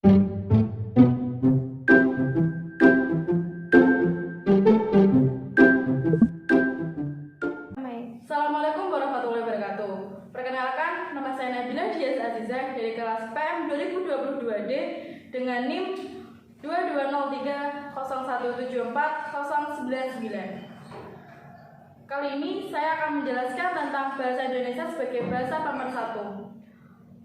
Assalamualaikum warahmatullahi wabarakatuh. Perkenalkan, nama saya Nabila Dias Azizah dari kelas PM 2022D dengan NIM 220301740099. Kali ini saya akan menjelaskan tentang bahasa Indonesia sebagai bahasa pemersatu.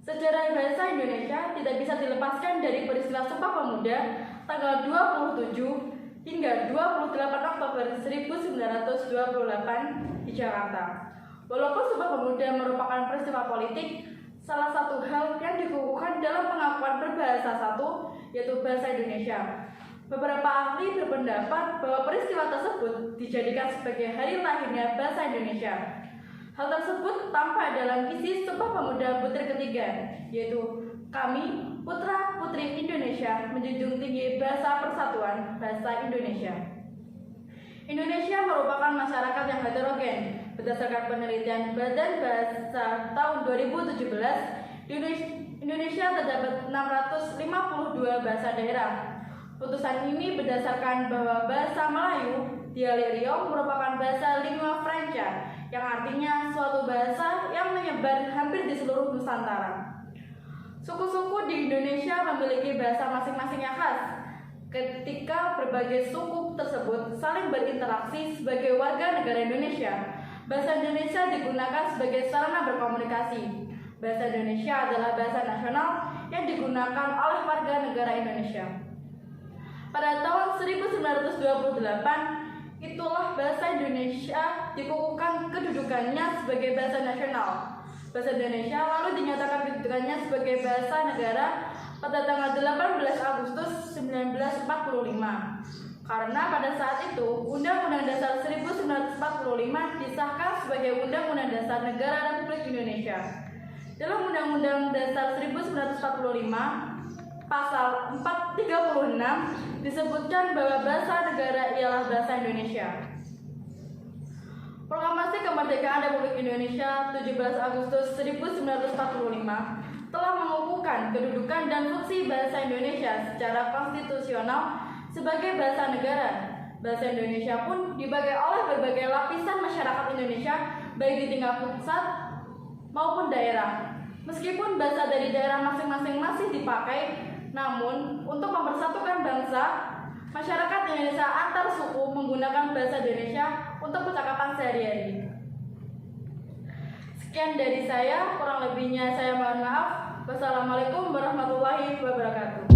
Sejarah bahasa Indonesia tidak bisa dilepaskan dari peristiwa Sumpah Pemuda tanggal 27 hingga 28 Oktober 1928 di Jakarta. Walaupun Sumpah Pemuda merupakan peristiwa politik, salah satu hal yang dikukuhkan dalam pengakuan berbahasa satu, yaitu bahasa Indonesia. Beberapa ahli berpendapat bahwa peristiwa tersebut dijadikan sebagai hari lahirnya bahasa Indonesia. Hal tersebut tampak dalam isi Sumpah Pemuda Butir ketiga, yaitu kami, putra-putri Indonesia, menjunjung tinggi bahasa persatuan bahasa Indonesia. Indonesia merupakan masyarakat yang heterogen. Berdasarkan penelitian Badan Bahasa tahun 2017, di Indonesia terdapat 652 bahasa daerah. Putusan ini berdasarkan bahwa bahasa Melayu, Dialek Riau, merupakan bahasa lingua franca, yang artinya suatu bahasa yang menyebar hampir di seluruh Nusantara. Suku-suku di Indonesia memiliki bahasa masing-masing yang khas. Ketika berbagai suku tersebut saling berinteraksi sebagai warga negara Indonesia, bahasa Indonesia digunakan sebagai sarana berkomunikasi. Bahasa Indonesia adalah bahasa nasional yang digunakan oleh warga negara Indonesia. Pada tahun 1928, itulah bahasa Indonesia dikukuhkan kedudukannya sebagai bahasa nasional. Bahasa Indonesia lalu dinyatakan kedudukannya sebagai bahasa negara pada tanggal 18 Agustus 1945. Karena pada saat itu, Undang-Undang Dasar 1945 disahkan sebagai Undang-Undang Dasar Negara Republik Indonesia. Dalam Undang-Undang Dasar 1945, Pasal 436 disebutkan bahwa bahasa negara ialah bahasa Indonesia. Proklamasi Kemerdekaan Republik Indonesia 17 Agustus 1945 telah mengukuhkan kedudukan dan fungsi bahasa Indonesia secara konstitusional sebagai bahasa negara. Bahasa Indonesia pun dipakai oleh berbagai lapisan masyarakat Indonesia, baik di tingkat pusat maupun daerah. Meskipun bahasa dari daerah masing-masing masih dipakai, namun untuk mempersatukan bangsa, masyarakat Indonesia antar suku menggunakan bahasa Indonesia untuk percakapan sehari-hari. Sekian dari saya, kurang lebihnya saya mohon maaf. Wassalamualaikum warahmatullahi wabarakatuh.